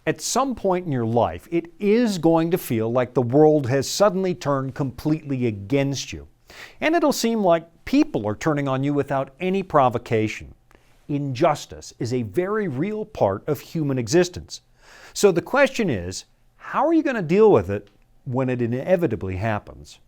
At some point in your life, it is going to feel like the world has suddenly turned completely against you. And it'll seem like people are turning on you without any provocation. Injustice is a very real part of human existence. So the question is, how are you going to deal with it when it inevitably happens?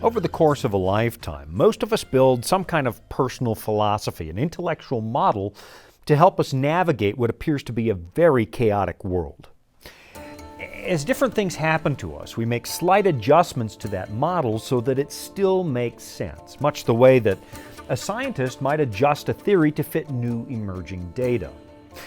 Over the course of a lifetime, most of us build some kind of personal philosophy, an intellectual model to help us navigate what appears to be a very chaotic world. As different things happen to us, we make slight adjustments to that model so that it still makes sense, much the way that a scientist might adjust a theory to fit new emerging data.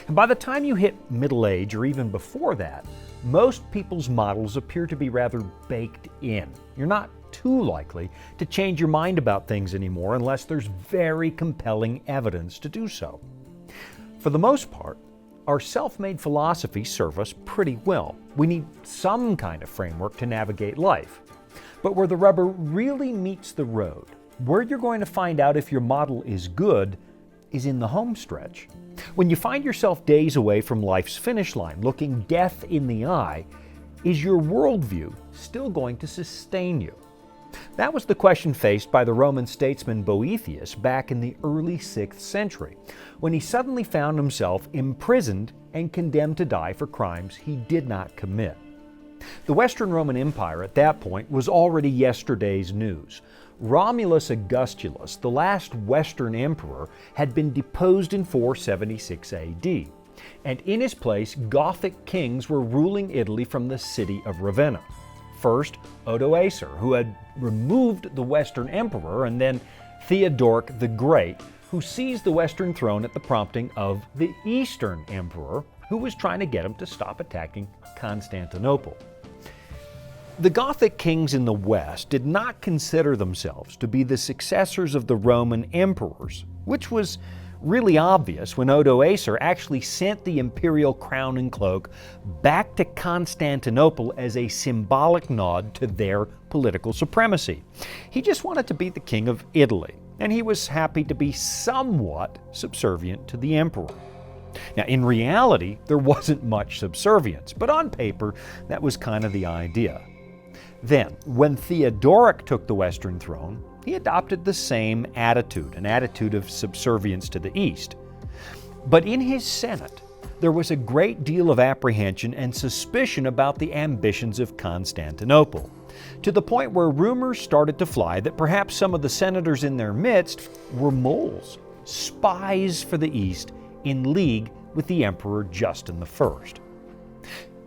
And by the time you hit middle age, or even before that, most people's models appear to be rather baked in. You're not too likely to change your mind about things anymore unless there's very compelling evidence to do so. For the most part, our self-made philosophies serve us pretty well. We need some kind of framework to navigate life. But where the rubber really meets the road, where you're going to find out if your model is good, is in the home stretch. When you find yourself days away from life's finish line, looking death in the eye, is your worldview still going to sustain you? That was the question faced by the Roman statesman Boethius back in the early 6th century, when he suddenly found himself imprisoned and condemned to die for crimes he did not commit. The Western Roman Empire at that point was already yesterday's news. Romulus Augustulus, the last Western emperor, had been deposed in 476 AD, and in his place Gothic kings were ruling Italy from the city of Ravenna. First, Odoacer, who had removed the Western emperor, and then Theodoric the Great, who seized the Western throne at the prompting of the Eastern emperor, who was trying to get him to stop attacking Constantinople. The Gothic kings in the West did not consider themselves to be the successors of the Roman emperors, which was really obvious when Odoacer actually sent the imperial crown and cloak back to Constantinople as a symbolic nod to their political supremacy. He just wanted to be the king of Italy, and he was happy to be somewhat subservient to the emperor. Now, in reality, there wasn't much subservience, but on paper, that was kind of the idea. Then, when Theodoric took the Western throne, he adopted the same attitude, an attitude of subservience to the East. But in his Senate, there was a great deal of apprehension and suspicion about the ambitions of Constantinople, to the point where rumors started to fly that perhaps some of the senators in their midst were moles, spies for the East in league with the Emperor Justin I.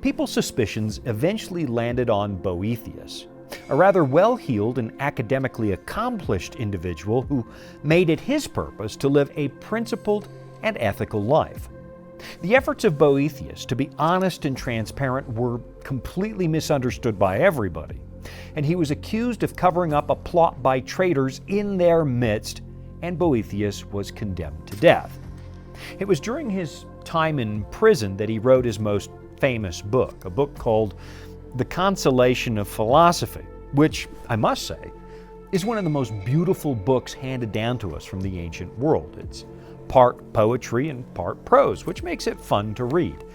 People's suspicions eventually landed on Boethius, a rather well-heeled and academically accomplished individual who made it his purpose to live a principled and ethical life. The efforts of Boethius to be honest and transparent were completely misunderstood by everybody, and he was accused of covering up a plot by traitors in their midst, and Boethius was condemned to death. It was during his time in prison that he wrote his most famous book, a book called The Consolation of Philosophy, which, I must say, is one of the most beautiful books handed down to us from the ancient world. It's part poetry and part prose, which makes it fun to read.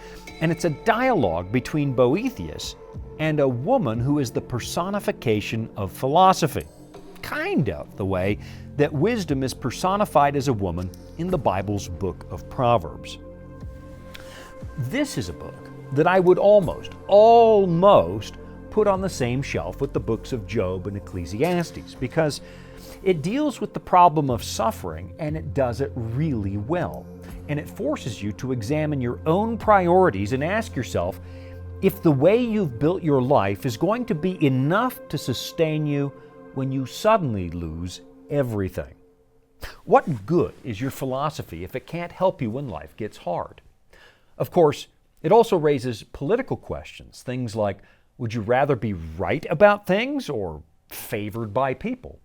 And it's a dialogue between Boethius and a woman who is the personification of philosophy, kind of the way that wisdom is personified as a woman in the Bible's book of Proverbs. This is a book that I would almost put on the same shelf with the books of Job and Ecclesiastes, because it deals with the problem of suffering, and it does it really well. And it forces you to examine your own priorities and ask yourself if the way you've built your life is going to be enough to sustain you when you suddenly lose everything. What good is your philosophy if it can't help you when life gets hard? Of course, it also raises political questions, things like, would you rather be right about things or favored by people?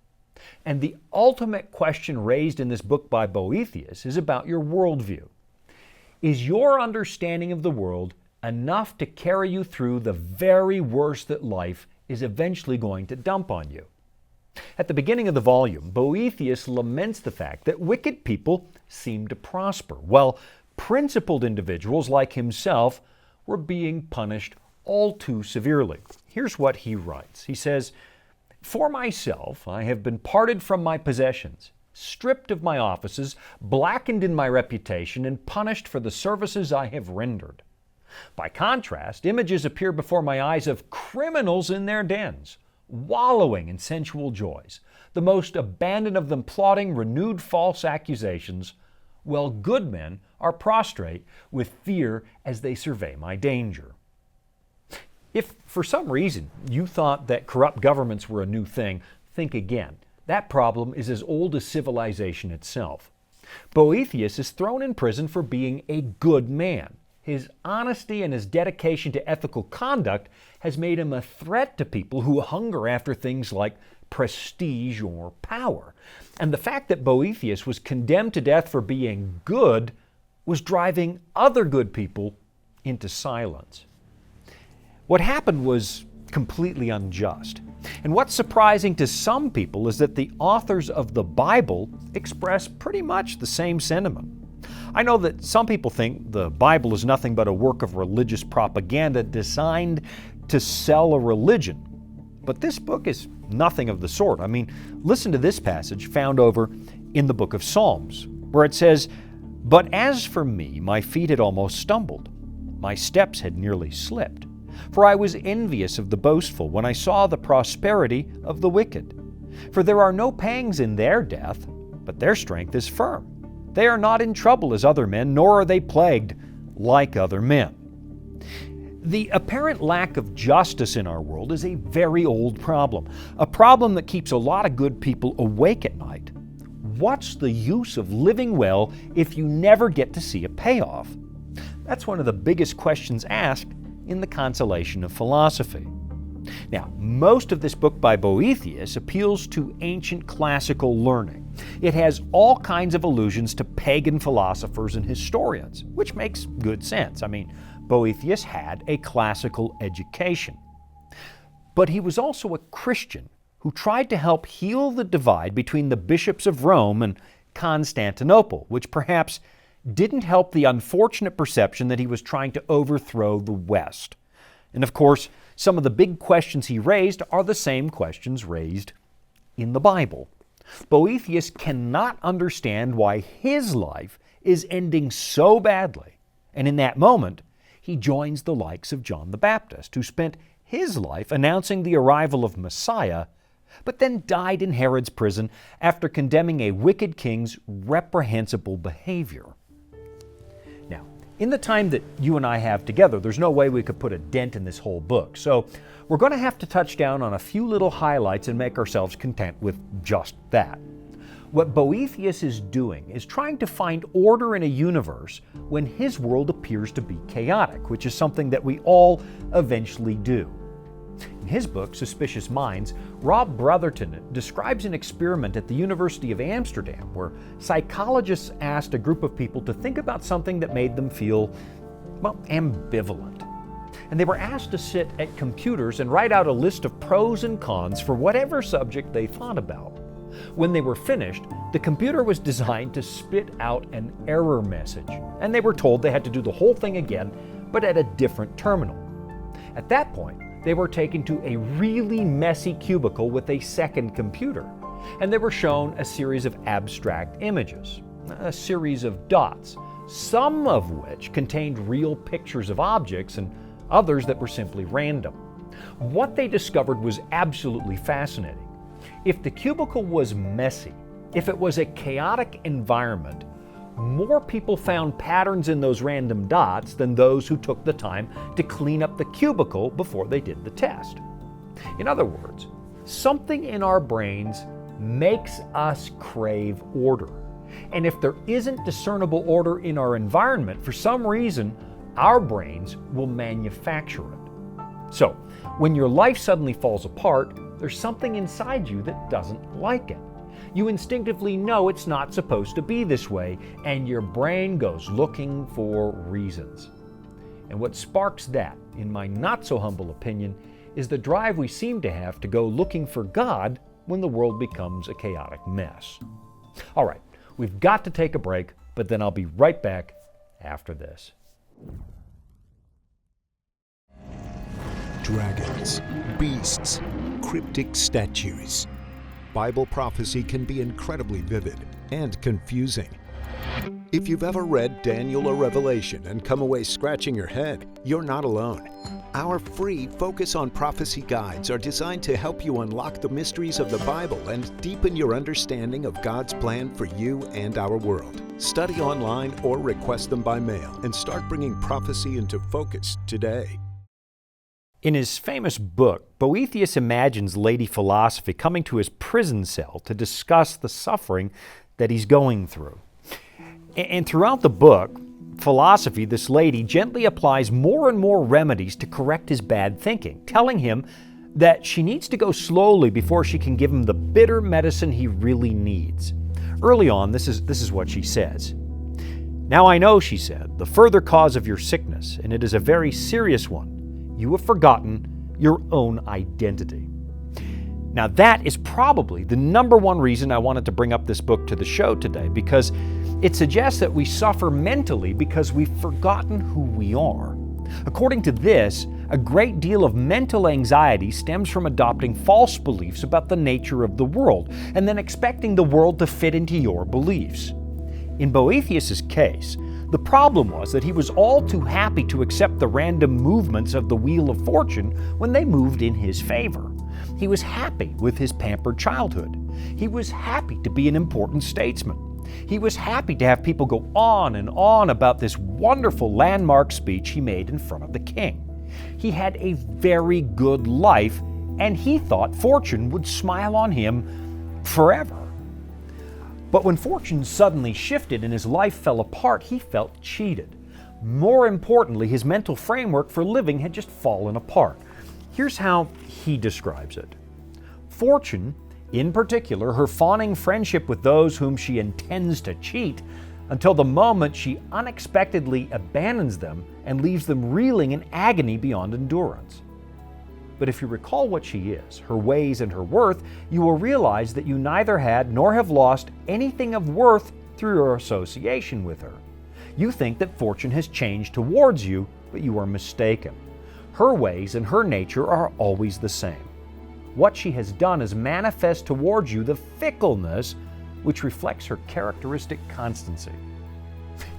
And the ultimate question raised in this book by Boethius is about your worldview. Is your understanding of the world enough to carry you through the very worst that life is eventually going to dump on you? At the beginning of the volume, Boethius laments the fact that wicked people seem to prosper, while principled individuals like himself were being punished all too severely. Here's what he writes. He says, "For myself, I have been parted from my possessions, stripped of my offices, blackened in my reputation, and punished for the services I have rendered. By contrast, images appear before my eyes of criminals in their dens, wallowing in sensual joys, the most abandoned of them plotting renewed false accusations, while good men are prostrate with fear as they survey my danger." If for some reason you thought that corrupt governments were a new thing, think again. That problem is as old as civilization itself. Boethius is thrown in prison for being a good man. His honesty and his dedication to ethical conduct has made him a threat to people who hunger after things like prestige or power. And the fact that Boethius was condemned to death for being good was driving other good people into silence. What happened was completely unjust. And what's surprising to some people is that the authors of the Bible express pretty much the same sentiment. I know that some people think the Bible is nothing but a work of religious propaganda designed to sell a religion. But this book is nothing of the sort. I mean, listen to this passage found over in the book of Psalms, where it says, "But as for me, my feet had almost stumbled. My steps had nearly slipped. For I was envious of the boastful when I saw the prosperity of the wicked. For there are no pangs in their death, but their strength is firm. They are not in trouble as other men, nor are they plagued like other men." The apparent lack of justice in our world is a very old problem, a problem that keeps a lot of good people awake at night. What's the use of living well if you never get to see a payoff? That's one of the biggest questions asked in the consolation of philosophy. Now, most of this book by Boethius appeals to ancient classical learning. It has all kinds of allusions to pagan philosophers and historians, which makes good sense. I mean, Boethius had a classical education. But he was also a Christian who tried to help heal the divide between the bishops of Rome and Constantinople, which perhaps didn't help the unfortunate perception that he was trying to overthrow the West. And of course, some of the big questions he raised are the same questions raised in the Bible. Boethius cannot understand why his life is ending so badly, and in that moment, he joins the likes of John the Baptist, who spent his life announcing the arrival of Messiah, but then died in Herod's prison after condemning a wicked king's reprehensible behavior. Now, in the time that you and I have together, there's no way we could put a dent in this whole book. So we're going to have to touch down on a few little highlights and make ourselves content with just that. What Boethius is doing is trying to find order in a universe when his world appears to be chaotic, which is something that we all eventually do. In his book, Suspicious Minds, Rob Brotherton describes an experiment at the University of Amsterdam where psychologists asked a group of people to think about something that made them feel, well, ambivalent. And they were asked to sit at computers and write out a list of pros and cons for whatever subject they thought about. When they were finished, the computer was designed to spit out an error message, and they were told they had to do the whole thing again, but at a different terminal. At that point, they were taken to a really messy cubicle with a second computer, and they were shown a series of abstract images, a series of dots, some of which contained real pictures of objects and others that were simply random. What they discovered was absolutely fascinating. If the cubicle was messy, if it was a chaotic environment, more people found patterns in those random dots than those who took the time to clean up the cubicle before they did the test. In other words, something in our brains makes us crave order. And if there isn't discernible order in our environment, for some reason, our brains will manufacture it. So, when your life suddenly falls apart, there's something inside you that doesn't like it. You instinctively know it's not supposed to be this way, and your brain goes looking for reasons. And what sparks that, in my not-so-humble opinion, is the drive we seem to have to go looking for God when the world becomes a chaotic mess. All right, we've got to take a break, but then I'll be right back after this. Dragons, beasts, cryptic statues. Bible prophecy can be incredibly vivid and confusing. If you've ever read Daniel or Revelation and come away scratching your head, you're not alone. Our free Focus on Prophecy guides are designed to help you unlock the mysteries of the Bible and deepen your understanding of God's plan for you and our world. Study online or request them by mail and start bringing prophecy into focus today. In his famous book, Boethius imagines Lady Philosophy coming to his prison cell to discuss the suffering that he's going through. And throughout the book, Philosophy, this lady, gently applies more and more remedies to correct his bad thinking, telling him that she needs to go slowly before she can give him the bitter medicine he really needs. Early on, this is what she says. "Now I know," she said, "the further cause of your sickness, and it is a very serious one. You have forgotten your own identity." Now that is probably the number one reason I wanted to bring up this book to the show today, because it suggests that we suffer mentally because we've forgotten who we are. According to this, a great deal of mental anxiety stems from adopting false beliefs about the nature of the world and then expecting the world to fit into your beliefs. In Boethius' case, the problem was that he was all too happy to accept the random movements of the Wheel of Fortune when they moved in his favor. He was happy with his pampered childhood. He was happy to be an important statesman. He was happy to have people go on and on about this wonderful landmark speech he made in front of the king. He had a very good life, and he thought fortune would smile on him forever. But when fortune suddenly shifted and his life fell apart, he felt cheated. More importantly, his mental framework for living had just fallen apart. Here's how he describes it. Fortune, in particular, her fawning friendship with those whom she intends to cheat, until the moment she unexpectedly abandons them and leaves them reeling in agony beyond endurance. But if you recall what she is, her ways and her worth, you will realize that you neither had nor have lost anything of worth through your association with her. You think that fortune has changed towards you, but you are mistaken. Her ways and her nature are always the same. What she has done is manifest towards you the fickleness which reflects her characteristic constancy.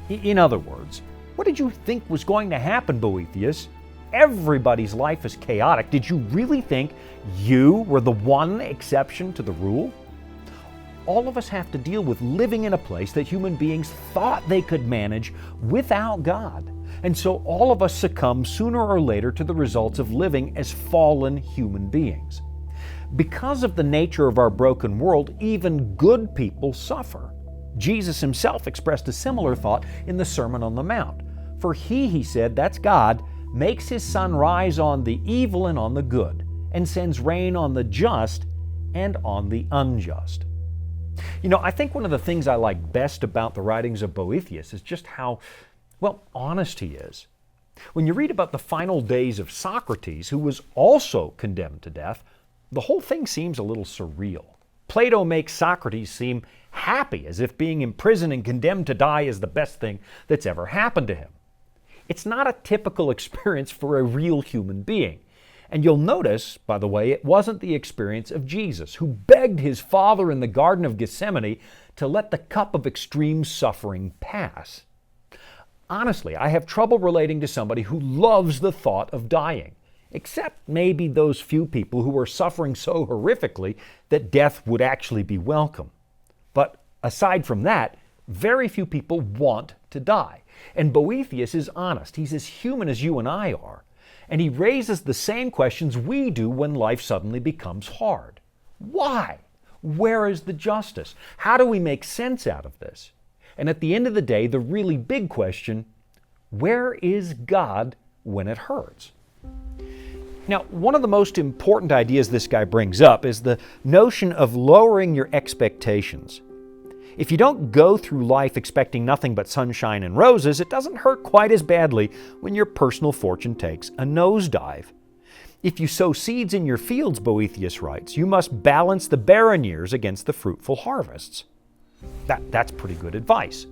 In other words, what did you think was going to happen, Boethius? Everybody's life is chaotic. Did you really think you were the one exception to the rule? All of us have to deal with living in a place that human beings thought they could manage without God. And so all of us succumb sooner or later to the results of living as fallen human beings. Because of the nature of our broken world, even good people suffer. Jesus himself expressed a similar thought in the Sermon on the Mount. For he said, that's God, makes his sun rise on the evil and on the good, and sends rain on the just and on the unjust. You know, I think one of the things I like best about the writings of Boethius is just how, honest he is. When you read about the final days of Socrates, who was also condemned to death, the whole thing seems a little surreal. Plato makes Socrates seem happy, as if being imprisoned and condemned to die is the best thing that's ever happened to him. It's not a typical experience for a real human being. And you'll notice, by the way, it wasn't the experience of Jesus, who begged his Father in the Garden of Gethsemane to let the cup of extreme suffering pass. Honestly, I have trouble relating to somebody who loves the thought of dying, except maybe those few people who are suffering so horrifically that death would actually be welcome. But aside from that, very few people want to die. And Boethius is honest. He's as human as you and I are. And he raises the same questions we do when life suddenly becomes hard. Why? Where is the justice? How do we make sense out of this? And at the end of the day, the really big question, where is God when it hurts? Now, one of the most important ideas this guy brings up is the notion of lowering your expectations. If you don't go through life expecting nothing but sunshine and roses, it doesn't hurt quite as badly when your personal fortune takes a nosedive. If you sow seeds in your fields, Boethius writes, you must balance the barren years against the fruitful harvests. That's pretty good advice.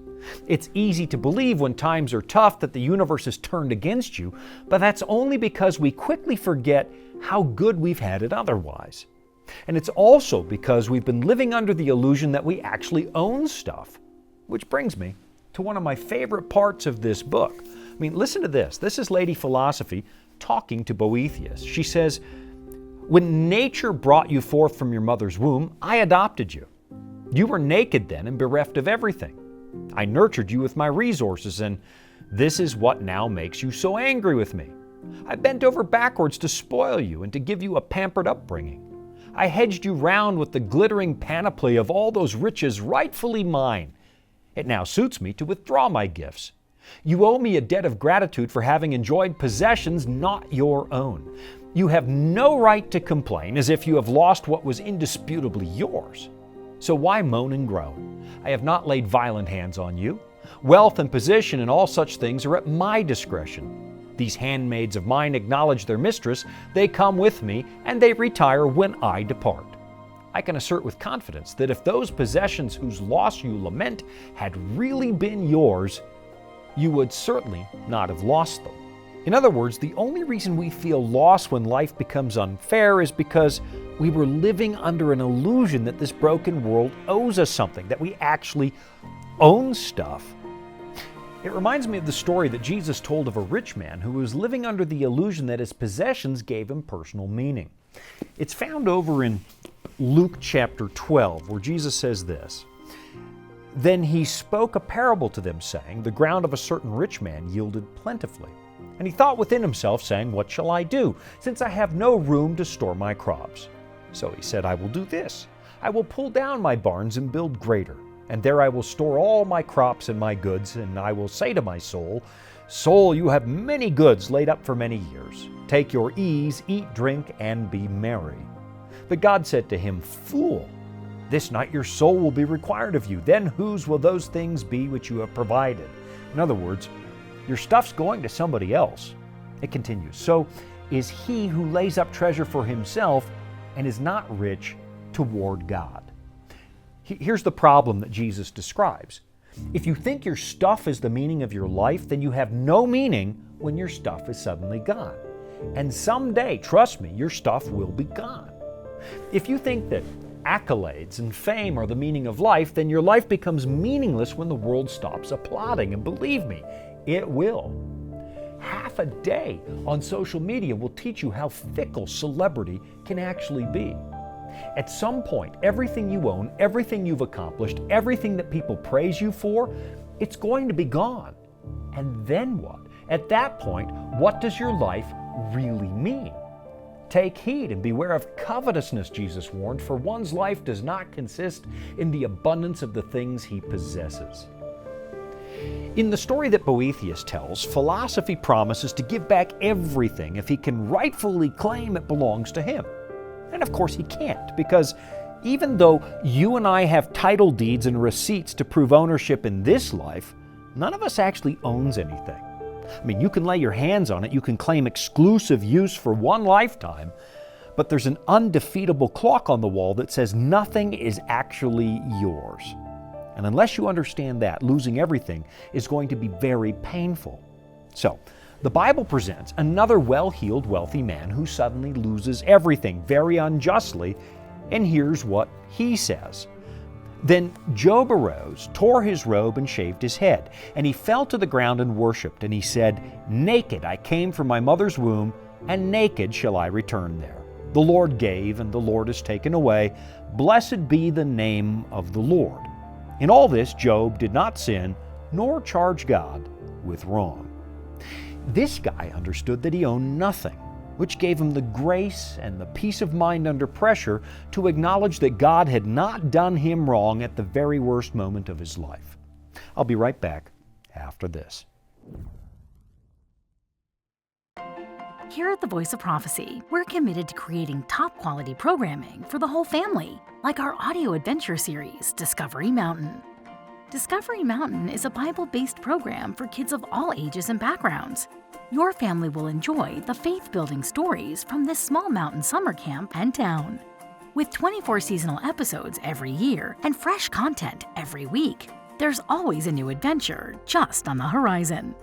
It's easy to believe when times are tough that the universe is turned against you, but that's only because we quickly forget how good we've had it otherwise. And it's also because we've been living under the illusion that we actually own stuff. Which brings me to one of my favorite parts of this book. I mean, listen to this. This is Lady Philosophy talking to Boethius. She says, "When nature brought you forth from your mother's womb, I adopted you. You were naked then and bereft of everything. I nurtured you with my resources, and this is what now makes you so angry with me. I bent over backwards to spoil you and to give you a pampered upbringing. I hedged you round with the glittering panoply of all those riches rightfully mine. It now suits me to withdraw my gifts. You owe me a debt of gratitude for having enjoyed possessions not your own. You have no right to complain as if you have lost what was indisputably yours. So why moan and groan? I have not laid violent hands on you. Wealth and position and all such things are at my discretion. These handmaids of mine acknowledge their mistress, they come with me, and they retire when I depart. I can assert with confidence that if those possessions whose loss you lament had really been yours, you would certainly not have lost them." In other words, the only reason we feel lost when life becomes unfair is because we were living under an illusion that this broken world owes us something, that we actually own stuff. It reminds me of the story that Jesus told of a rich man who was living under the illusion that his possessions gave him personal meaning. It's found over in Luke chapter 12, where Jesus says this, "Then he spoke a parable to them, saying, The ground of a certain rich man yielded plentifully. And he thought within himself, saying, What shall I do, since I have no room to store my crops? So he said, I will do this. I will pull down my barns and build greater, and there I will store all my crops and my goods, and I will say to my soul, Soul, you have many goods laid up for many years. Take your ease, eat, drink, and be merry. But God said to him, Fool, this night your soul will be required of you. Then whose will those things be which you have provided?" In other words, your stuff's going to somebody else. It continues, "So is he who lays up treasure for himself and is not rich toward God." Here's the problem that Jesus describes. If you think your stuff is the meaning of your life, then you have no meaning when your stuff is suddenly gone. And someday, trust me, your stuff will be gone. If you think that accolades and fame are the meaning of life, then your life becomes meaningless when the world stops applauding. And believe me, it will. Half a day on social media will teach you how fickle celebrity can actually be. At some point, everything you own, everything you've accomplished, everything that people praise you for, it's going to be gone. And then what? At that point, what does your life really mean? Take heed and beware of covetousness, Jesus warned, for one's life does not consist in the abundance of the things he possesses. In the story that Boethius tells, philosophy promises to give back everything if he can rightfully claim it belongs to him. And of course he can't, because even though you and I have title deeds and receipts to prove ownership in this life, none of us actually owns anything. I mean, you can lay your hands on it, you can claim exclusive use for one lifetime, but there's an undefeatable clock on the wall that says nothing is actually yours. And unless you understand that, losing everything is going to be very painful. So, the Bible presents another well-heeled, wealthy man who suddenly loses everything very unjustly, and here's what he says. Then Job arose, tore his robe, and shaved his head. And he fell to the ground and worshipped. And he said, Naked I came from my mother's womb, and naked shall I return there. The Lord gave, and the Lord has taken away. Blessed be the name of the Lord. In all this, Job did not sin, nor charge God with wrong. This guy understood that he owned nothing, which gave him the grace and the peace of mind under pressure to acknowledge that God had not done him wrong at the very worst moment of his life. I'll be right back after this. Here at the Voice of Prophecy, we're committed to creating top-quality programming for the whole family, like our audio adventure series, Discovery Mountain. Discovery Mountain is a Bible-based program for kids of all ages and backgrounds. Your family will enjoy the faith-building stories from this small mountain summer camp and town. With 24 seasonal episodes every year and fresh content every week, there's always a new adventure just on the horizon.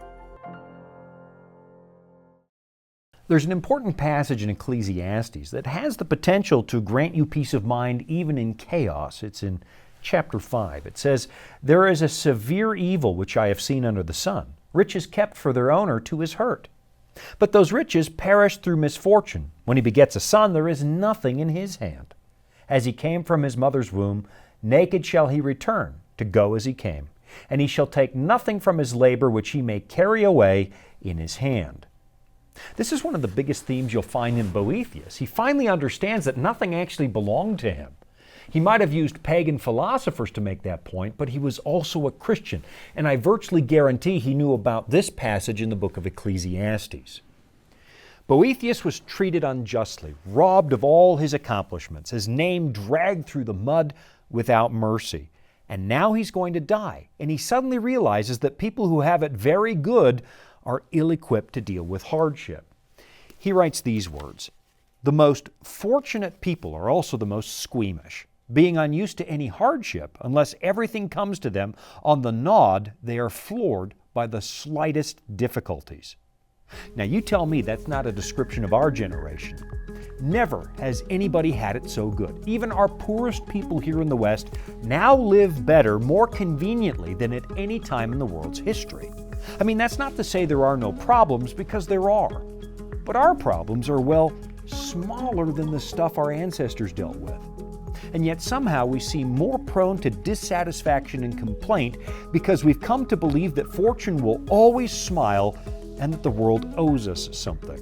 There's an important passage in Ecclesiastes that has the potential to grant you peace of mind even in chaos. It's in chapter 5. It says, "There is a severe evil which I have seen under the sun, riches kept for their owner to his hurt. But those riches perish through misfortune. When he begets a son, there is nothing in his hand. As he came from his mother's womb, naked shall he return, to go as he came. And he shall take nothing from his labor which he may carry away in his hand." This is one of the biggest themes you'll find in Boethius. He finally understands that nothing actually belonged to him. He might have used pagan philosophers to make that point, but he was also a Christian, and I virtually guarantee he knew about this passage in the book of Ecclesiastes. Boethius was treated unjustly, robbed of all his accomplishments, his name dragged through the mud without mercy. And now he's going to die, and he suddenly realizes that people who have it very good are ill-equipped to deal with hardship. He writes these words, "The most fortunate people are also the most squeamish. Being unused to any hardship, unless everything comes to them on the nod, they are floored by the slightest difficulties." Now you tell me that's not a description of our generation. Never has anybody had it so good. Even our poorest people here in the West now live better, more conveniently than at any time in the world's history. I mean, that's not to say there are no problems, because there are. But our problems are, well, smaller than the stuff our ancestors dealt with. And yet somehow we seem more prone to dissatisfaction and complaint because we've come to believe that fortune will always smile and that the world owes us something.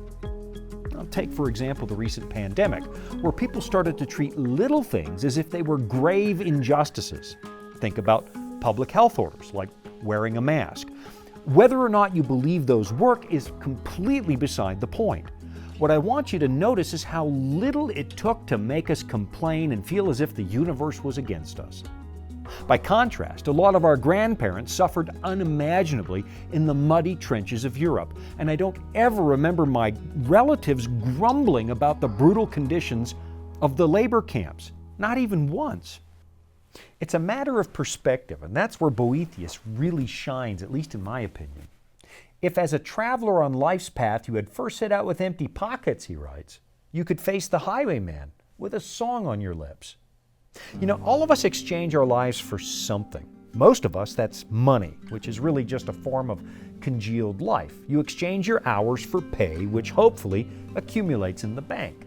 Now, take, for example, the recent pandemic, where people started to treat little things as if they were grave injustices. Think about public health orders, like wearing a mask. Whether or not you believe those work is completely beside the point. What I want you to notice is how little it took to make us complain and feel as if the universe was against us. By contrast, a lot of our grandparents suffered unimaginably in the muddy trenches of Europe, and I don't ever remember my relatives grumbling about the brutal conditions of the labor camps, not even once. It's a matter of perspective, and that's where Boethius really shines, at least in my opinion. If as a traveler on life's path you had first set out with empty pockets, he writes, you could face the highwayman with a song on your lips. You know, all of us exchange our lives for something. Most of us, that's money, which is really just a form of congealed life. You exchange your hours for pay, which hopefully accumulates in the bank.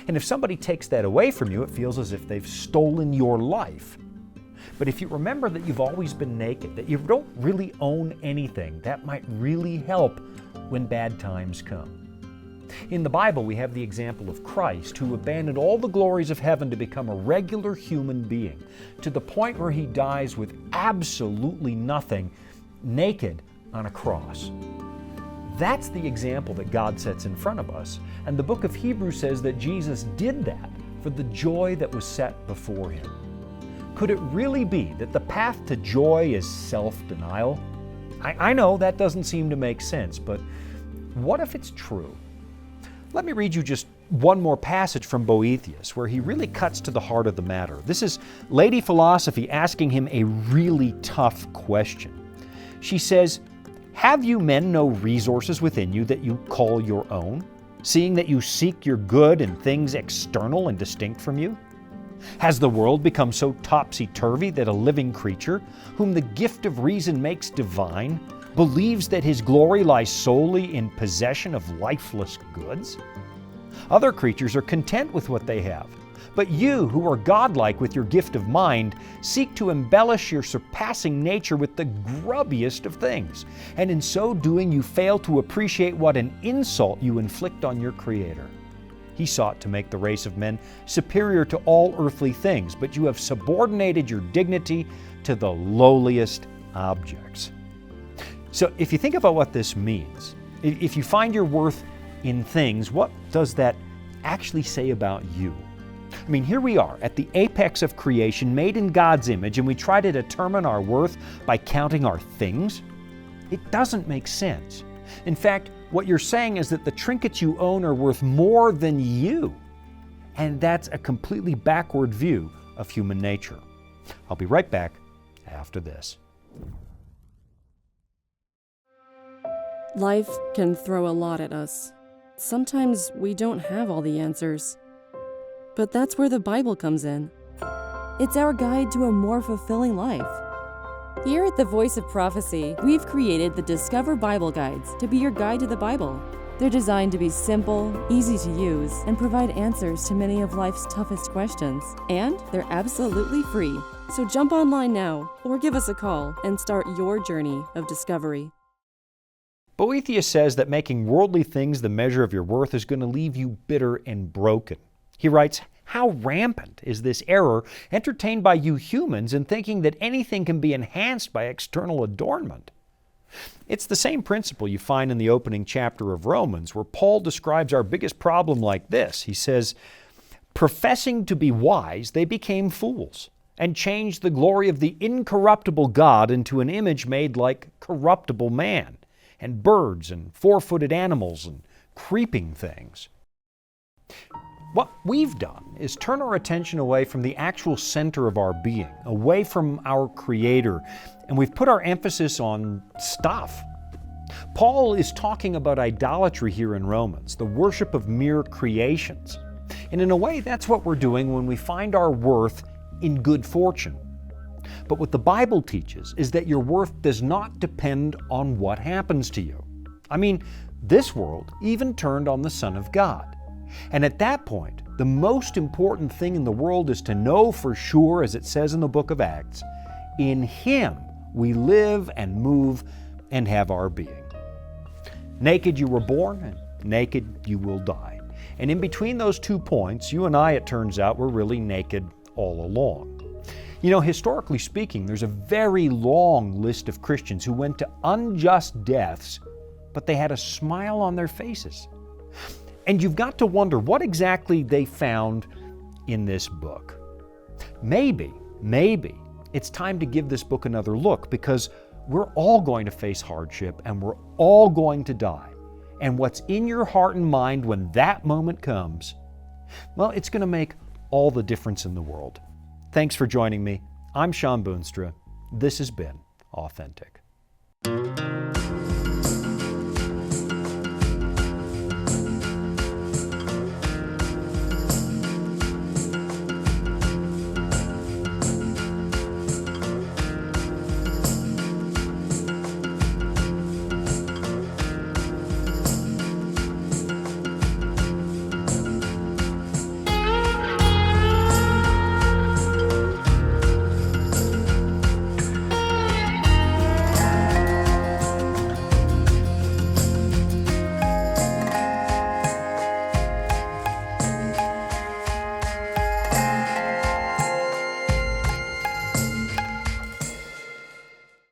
And if somebody takes that away from you, it feels as if they've stolen your life. But if you remember that you've always been naked, that you don't really own anything, that might really help when bad times come. In the Bible, we have the example of Christ, who abandoned all the glories of heaven to become a regular human being, to the point where he dies with absolutely nothing, naked on a cross. That's the example that God sets in front of us, and the book of Hebrews says that Jesus did that for the joy that was set before him. Could it really be that the path to joy is self-denial? I know that doesn't seem to make sense, but what if it's true? Let me read you just one more passage from Boethius, where he really cuts to the heart of the matter. This is Lady Philosophy asking him a really tough question. She says, "Have you men no resources within you that you call your own, seeing that you seek your good in things external and distinct from you? Has the world become so topsy-turvy that a living creature, whom the gift of reason makes divine, believes that his glory lies solely in possession of lifeless goods? Other creatures are content with what they have, but you, who are godlike with your gift of mind, seek to embellish your surpassing nature with the grubbiest of things, and in so doing you fail to appreciate what an insult you inflict on your Creator. He sought to make the race of men superior to all earthly things, but you have subordinated your dignity to the lowliest objects." So if you think about what this means, if you find your worth in things, what does that actually say about you? I mean, here we are at the apex of creation, made in God's image, and we try to determine our worth by counting our things? It doesn't make sense. In fact, what you're saying is that the trinkets you own are worth more than you. And that's a completely backward view of human nature. I'll be right back after this. Life can throw a lot at us. Sometimes we don't have all the answers. But that's where the Bible comes in. It's our guide to a more fulfilling life. Here at the Voice of Prophecy, we've created the Discover Bible Guides to be your guide to the Bible. They're designed to be simple, easy to use, and provide answers to many of life's toughest questions. And they're absolutely free. So jump online now, or give us a call and start your journey of discovery. Boethius says that making worldly things the measure of your worth is going to leave you bitter and broken. He writes, "How rampant is this error entertained by you humans in thinking that anything can be enhanced by external adornment?" It's the same principle you find in the opening chapter of Romans, where Paul describes our biggest problem like this. He says, "Professing to be wise, they became fools, and changed the glory of the incorruptible God into an image made like corruptible man, and birds and four-footed animals and creeping things." What we've done is turn our attention away from the actual center of our being, away from our Creator, and we've put our emphasis on stuff. Paul is talking about idolatry here in Romans, the worship of mere creations. And in a way, that's what we're doing when we find our worth in good fortune. But what the Bible teaches is that your worth does not depend on what happens to you. I mean, this world even turned on the Son of God. And at that point, the most important thing in the world is to know for sure, as it says in the book of Acts, in Him we live and move and have our being. Naked you were born, and naked you will die. And in between those 2 points, you and I, it turns out, were really naked all along. You know, historically speaking, there's a very long list of Christians who went to unjust deaths, but they had a smile on their faces. And you've got to wonder what exactly they found in this book. Maybe it's time to give this book another look, because we're all going to face hardship and we're all going to die. And what's in your heart and mind when that moment comes, well, it's going to make all the difference in the world. Thanks for joining me. I'm Shawn Boonstra. This has been Authentic.